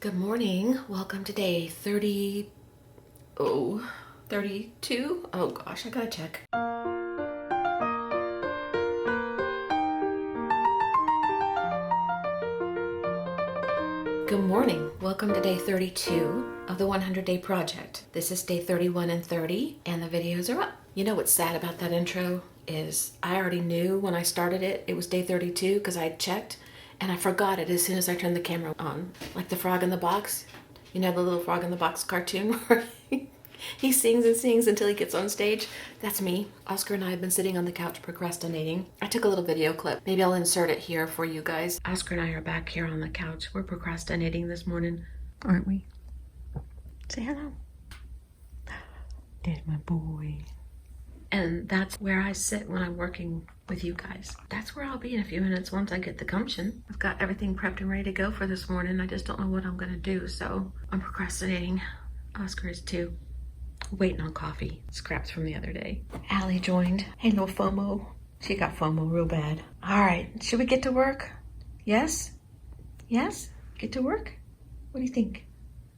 Good morning. Welcome to day 32. Oh gosh, I gotta check. Good morning. Welcome to day 32 of the 100-day project. This is day 31 and 30, and the videos are up. You know what's sad about that intro is I already knew when I started it was day 32 because I checked, and I forgot it as soon as I turned the camera on. Like the frog in the box. You know the little frog in the box cartoon where he sings and sings until he gets on stage? That's me. Oscar and I have been sitting on the couch procrastinating. I took a little video clip. Maybe I'll insert it here for you guys. Oscar and I are back here on the couch. We're procrastinating this morning, aren't we? Say hello. There's my boy. And that's where I sit when I'm working with you guys. That's where I'll be in a few minutes once I get the gumption. I've got everything prepped and ready to go for this morning. I just don't know what I'm gonna do, so I'm procrastinating. Oscar is too. Waiting on coffee. Scraps from the other day. Allie joined. Hey, little FOMO. She got FOMO real bad. All right, should we get to work? Yes? Yes? Get to work? What do you think?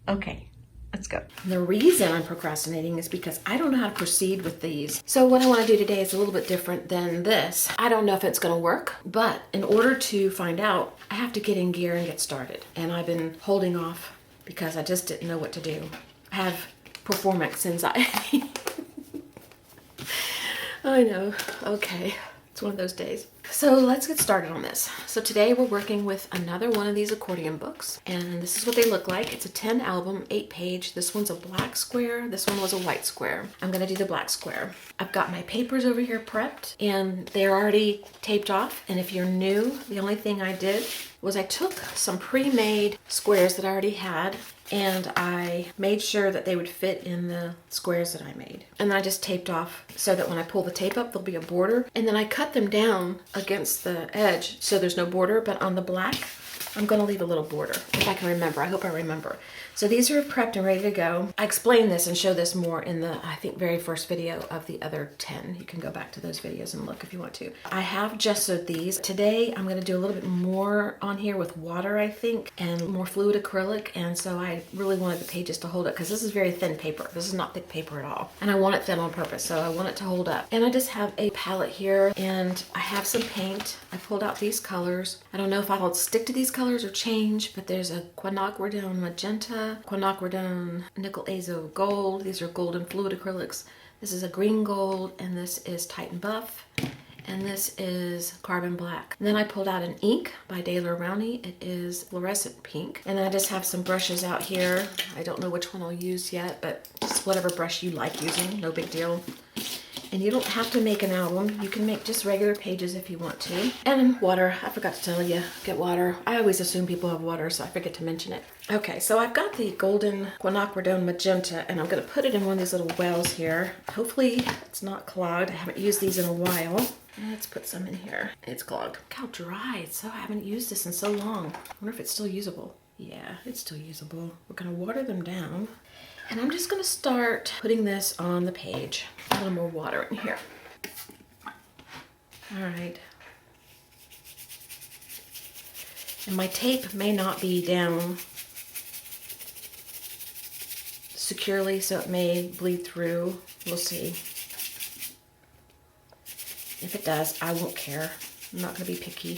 Okay. Let's go. The reason I'm procrastinating is because I don't know how to proceed with these. So what I want to do today is a little bit different than this. I don't know if it's going to work, but in order to find out, I have to get in gear and get started. And I've been holding off because I just didn't know what to do. I have performance anxiety. I know. Okay. It's one of those days. So let's get started on this. So today we're working with another one of these accordion books, and this is what they look like. It's a 10 album, 8 page. This one's a black square. This one was a white square. I'm gonna do the black square. I've got my papers over here prepped, and they're already taped off. And if you're new, the only thing I did was I took some pre-made squares that I already had, and I made sure that they would fit in the squares that I made. And then I just taped off so that when I pull the tape up, there'll be a border. And then I cut them down against the edge so there's no border, but on the black, I'm gonna leave a little border, if I can remember. I hope I remember. So these are prepped and ready to go. I explain this and show this more in the, I think, very first video of the other 10. You can go back to those videos and look if you want to. I have gessoed these. Today, I'm gonna do a little bit more on here with water, I think, and more fluid acrylic. And so I really wanted the pages to hold up because this is very thin paper. This is not thick paper at all. And I want it thin on purpose, so I want it to hold up. And I just have a palette here, and I have some paint. I pulled out these colors. I don't know if I'll stick to these colors or change, but there's a quinacridone magenta, quinacridone nickel azo gold. These are golden fluid acrylics. This is a green gold, and this is Titan Buff, and this is Carbon Black. And then I pulled out an ink by Daler Rowney. It is fluorescent pink. And then I just have some brushes out here. I don't know which one I'll use yet, but just whatever brush you like using, no big deal. And you don't have to make an album. You can make just regular pages if you want to. And water, I forgot to tell you, get water. I always assume people have water, so I forget to mention it. Okay, so I've got the golden quinacridone magenta, and I'm gonna put it in one of these little wells here. Hopefully it's not clogged. I haven't used these in a while. Let's put some in here. It's clogged. Look how dry it's so. I haven't used this in so long. I wonder if it's still usable. Yeah, it's still usable. We're gonna water them down. And I'm just gonna start putting this on the page. A little more water in here. All right. And my tape may not be down securely, so it may bleed through. We'll see. If it does, I won't care. I'm not gonna be picky.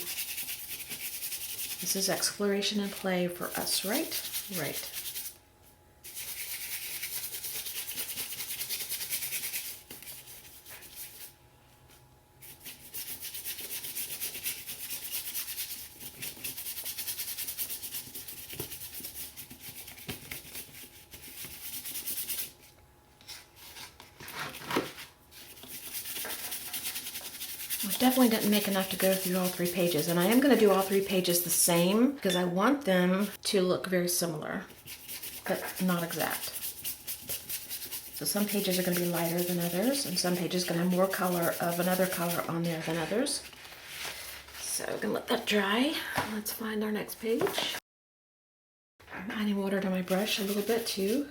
This is exploration and play for us, right? Right. Definitely didn't make enough to go through all 3 pages, and I am going to do all 3 pages the same because I want them to look very similar, but not exact. So some pages are going to be lighter than others, and some pages are going to have more color of another color on there than others. So I'm going to let that dry. Let's find our next page. I'm adding water to my brush a little bit too.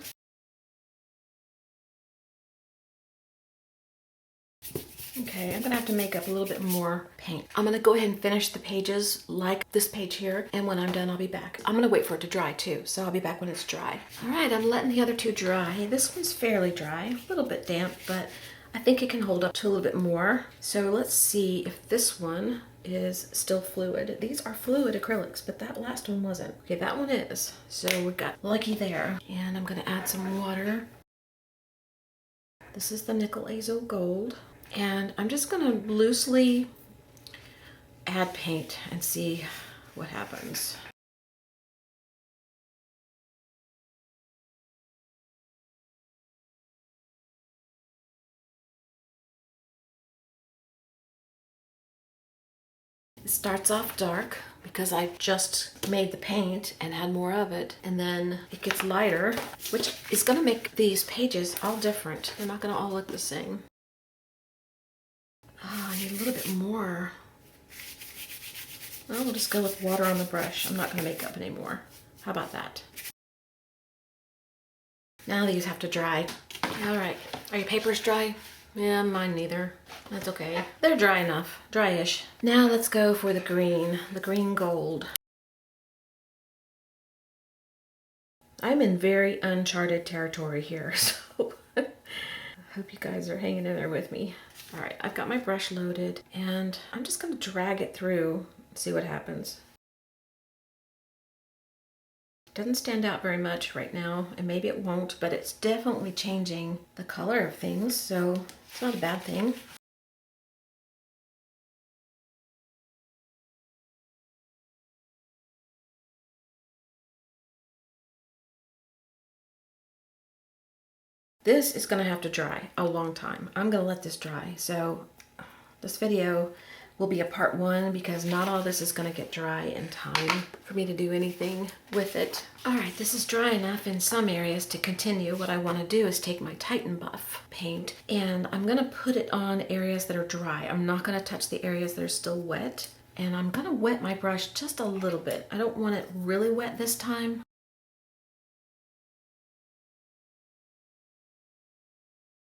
Okay. Okay, I'm gonna have to make up a little bit more paint. I'm gonna go ahead and finish the pages like this page here, and when I'm done, I'll be back. I'm gonna wait for it to dry too, so I'll be back when it's dry. All right, I'm letting the other two dry. This one's fairly dry, a little bit damp, but I think it can hold up to a little bit more. So let's see if this one is still fluid. These are fluid acrylics, but that last one wasn't. Okay, that one is. So we got lucky there. And I'm gonna add some water. This is the Nickel Azo Gold. And I'm just gonna loosely add paint and see what happens. It starts off dark because I just made the paint and had more of it, and then it gets lighter, which is gonna make these pages all different. They're not gonna all look the same. Oh, I need a little bit more. Well, we'll just go with water on the brush. I'm not gonna make up anymore. How about that? Now these have to dry. All right, are your papers dry? Yeah, mine neither. That's okay. They're dry enough, dry-ish. Now let's go for the green gold. I'm in very uncharted territory here, so I hope you guys are hanging in there with me. All right, I've got my brush loaded, and I'm just gonna drag it through and see what happens. Doesn't stand out very much right now, and maybe it won't, but it's definitely changing the color of things, so it's not a bad thing. This is gonna have to dry a long time. I'm gonna let this dry, so this video will be a part 1 because not all this is gonna get dry in time for me to do anything with it. All right, this is dry enough in some areas to continue. What I wanna do is take my Titan Buff paint and I'm gonna put it on areas that are dry. I'm not gonna touch the areas that are still wet. And I'm gonna wet my brush just a little bit. I don't want it really wet this time.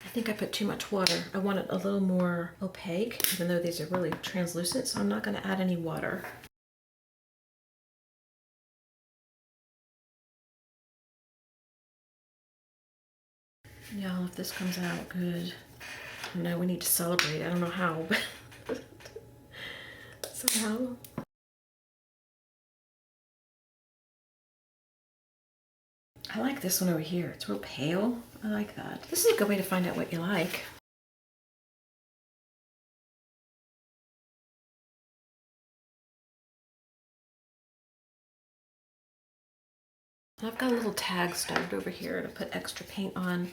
I think I put too much water. I want it a little more opaque, even though these are really translucent, so I'm not gonna add any water. Y'all, if this comes out good, I know we need to celebrate. I don't know how, but somehow. I like this one over here. It's real pale. I like that. This is a good way to find out what you like. I've got a little tag stuffed over here to put extra paint on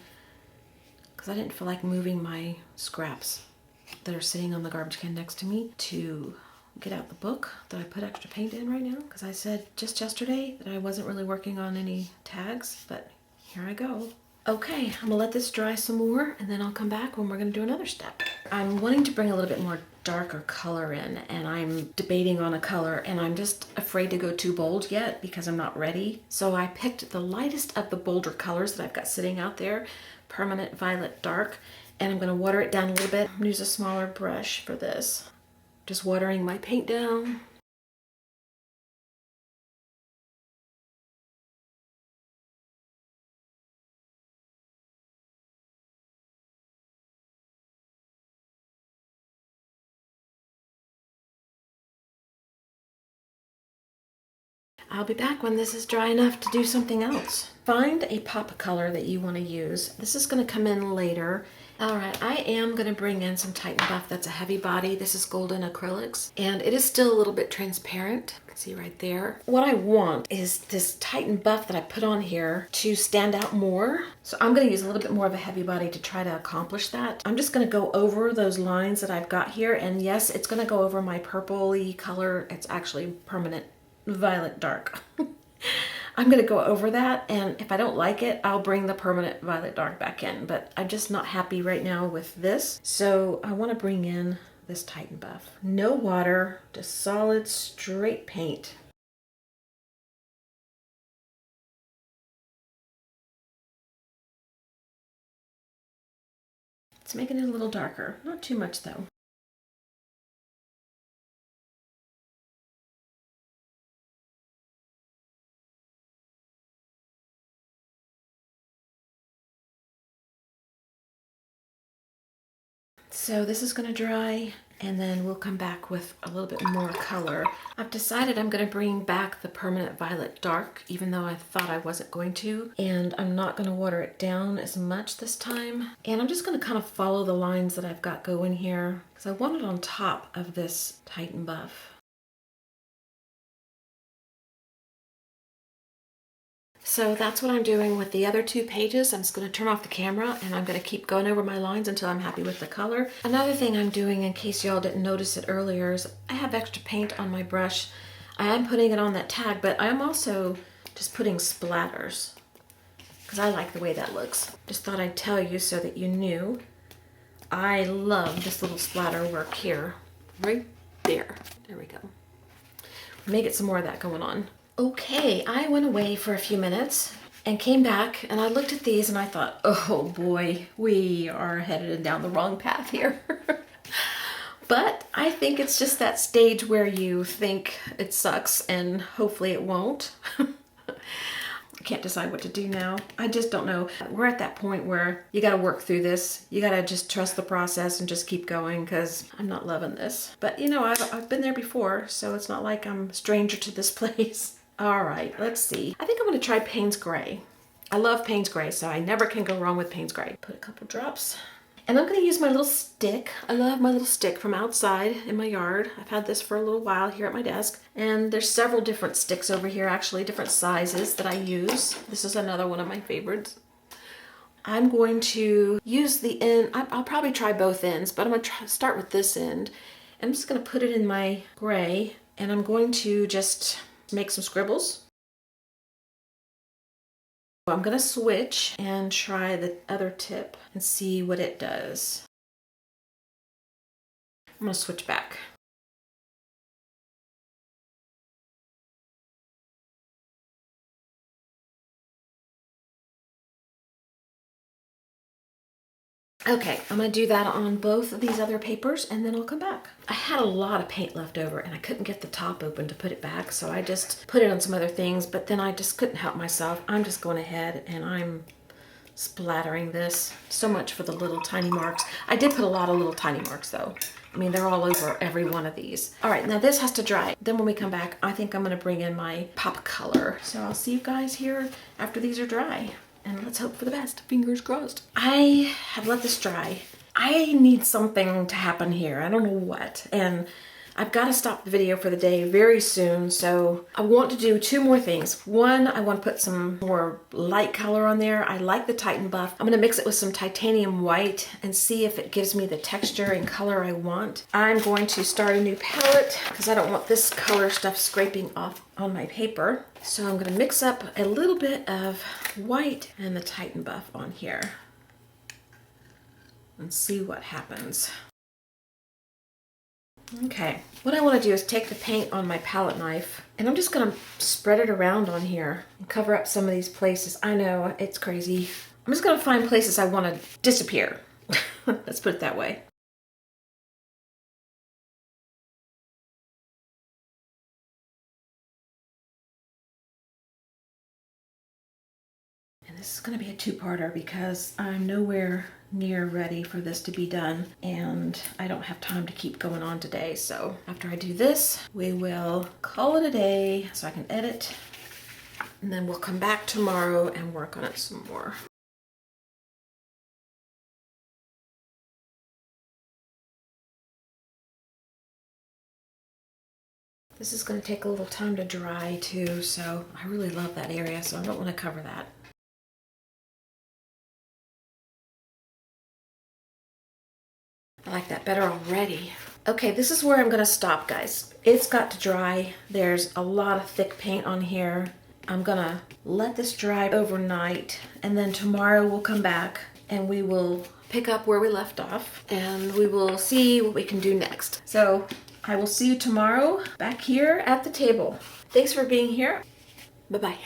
because I didn't feel like moving my scraps that are sitting on the garbage can next to me to get out the book that I put extra paint in right now, because I said just yesterday that I wasn't really working on any tags, but here I go. Okay, I'm gonna let this dry some more and then I'll come back when we're gonna do another step. I'm wanting to bring a little bit more darker color in, and I'm debating on a color, and I'm just afraid to go too bold yet because I'm not ready. So I picked the lightest of the bolder colors that I've got sitting out there, Permanent Violet Dark, and I'm gonna water it down a little bit. I'm gonna use a smaller brush for this. Just watering my paint down. I'll be back when this is dry enough to do something else. Find a pop color that you want to use. This is going to come in later. All right, I am going to bring in some Titan Buff that's a heavy body. This is golden acrylics, and it is still a little bit transparent. You can see right there. What I want is this Titan Buff that I put on here to stand out more. So I'm going to use a little bit more of a heavy body to try to accomplish that. I'm just going to go over those lines that I've got here, and yes, it's going to go over my purpley color. It's actually Permanent Violet Dark. I'm gonna go over that, and if I don't like it, I'll bring the Permanent Violet Dark back in, but I'm just not happy right now with this. So I wanna bring in this Titan Buff. No water, just solid, straight paint. It's making it a little darker, not too much though. So this is gonna dry, and then we'll come back with a little bit more color. I've decided I'm gonna bring back the permanent violet dark, even though I thought I wasn't going to. And I'm not gonna water it down as much this time. And I'm just gonna kind of follow the lines that I've got going here, because I want it on top of this Titan buff. So that's what I'm doing with the other 2 pages. I'm just going to turn off the camera and I'm going to keep going over my lines until I'm happy with the color. Another thing I'm doing, in case y'all didn't notice it earlier, is I have extra paint on my brush. I am putting it on that tag, but I'm also just putting splatters because I like the way that looks. Just thought I'd tell you so that you knew. I love this little splatter work here. Right there. There we go. May get some more of that going on. Okay, I went away for a few minutes and came back, and I looked at these and I thought, oh boy, we are headed down the wrong path here. But I think it's just that stage where you think it sucks and hopefully it won't. I can't decide what to do now. I just don't know. We're at that point where you gotta work through this. You gotta just trust the process and just keep going, because I'm not loving this. But you know, I've been there before, so it's not like I'm a stranger to this place. All right, let's see. I think I'm gonna try Payne's Gray. I love Payne's Gray, so I never can go wrong with Payne's Gray. Put a couple drops. And I'm gonna use my little stick. I love my little stick from outside in my yard. I've had this for a little while here at my desk. And there's several different sticks over here, actually, different sizes that I use. This is another one of my favorites. I'm going to use the end. I'll probably try both ends, but I'm gonna start with this end. I'm just gonna put it in my gray, and I'm going to just make some scribbles. I'm gonna switch and try the other tip and see what it does. I'm gonna switch back. Okay, I'm gonna do that on both of these other papers and then I'll come back. I had a lot of paint left over and I couldn't get the top open to put it back, so I just put it on some other things, but then I just couldn't help myself. I'm just going ahead and I'm splattering this. So much for the little tiny marks. I did put a lot of little tiny marks though. I mean, they're all over every one of these. All right, now this has to dry. Then when we come back, I think I'm gonna bring in my pop color. So I'll see you guys here after these are dry. And let's hope for the best. Fingers crossed. I have let this dry. I need something to happen here. I don't know what. And I've got to stop the video for the day very soon. So I want to do 2 more things. One, I want to put some more light color on there. I like the Titan buff. I'm going to mix it with some titanium white and see if it gives me the texture and color I want. I'm going to start a new palette because I don't want this color stuff scraping off on my paper. So I'm going to mix up a little bit of white and the Titan buff on here and see what happens. Okay, what I want to do is take the paint on my palette knife and I'm just going to spread it around on here and cover up some of these places. I know, it's crazy. I'm just going to find places I want to disappear. Let's put it that way. And this is going to be a 2-parter because I'm nowhere near ready for this to be done and I don't have time to keep going on today. So after I do this, we will call it a day so I can edit, and then we'll come back tomorrow and work on it some more. This is going to take a little time to dry too, so I really love that area, so I don't want to cover that. I like that better already. Okay, this is where I'm gonna stop, guys. It's got to dry. There's a lot of thick paint on here. I'm gonna let this dry overnight, and then tomorrow we'll come back and we will pick up where we left off and we will see what we can do next. So I will see you tomorrow back here at the table. Thanks for being here. Bye-bye.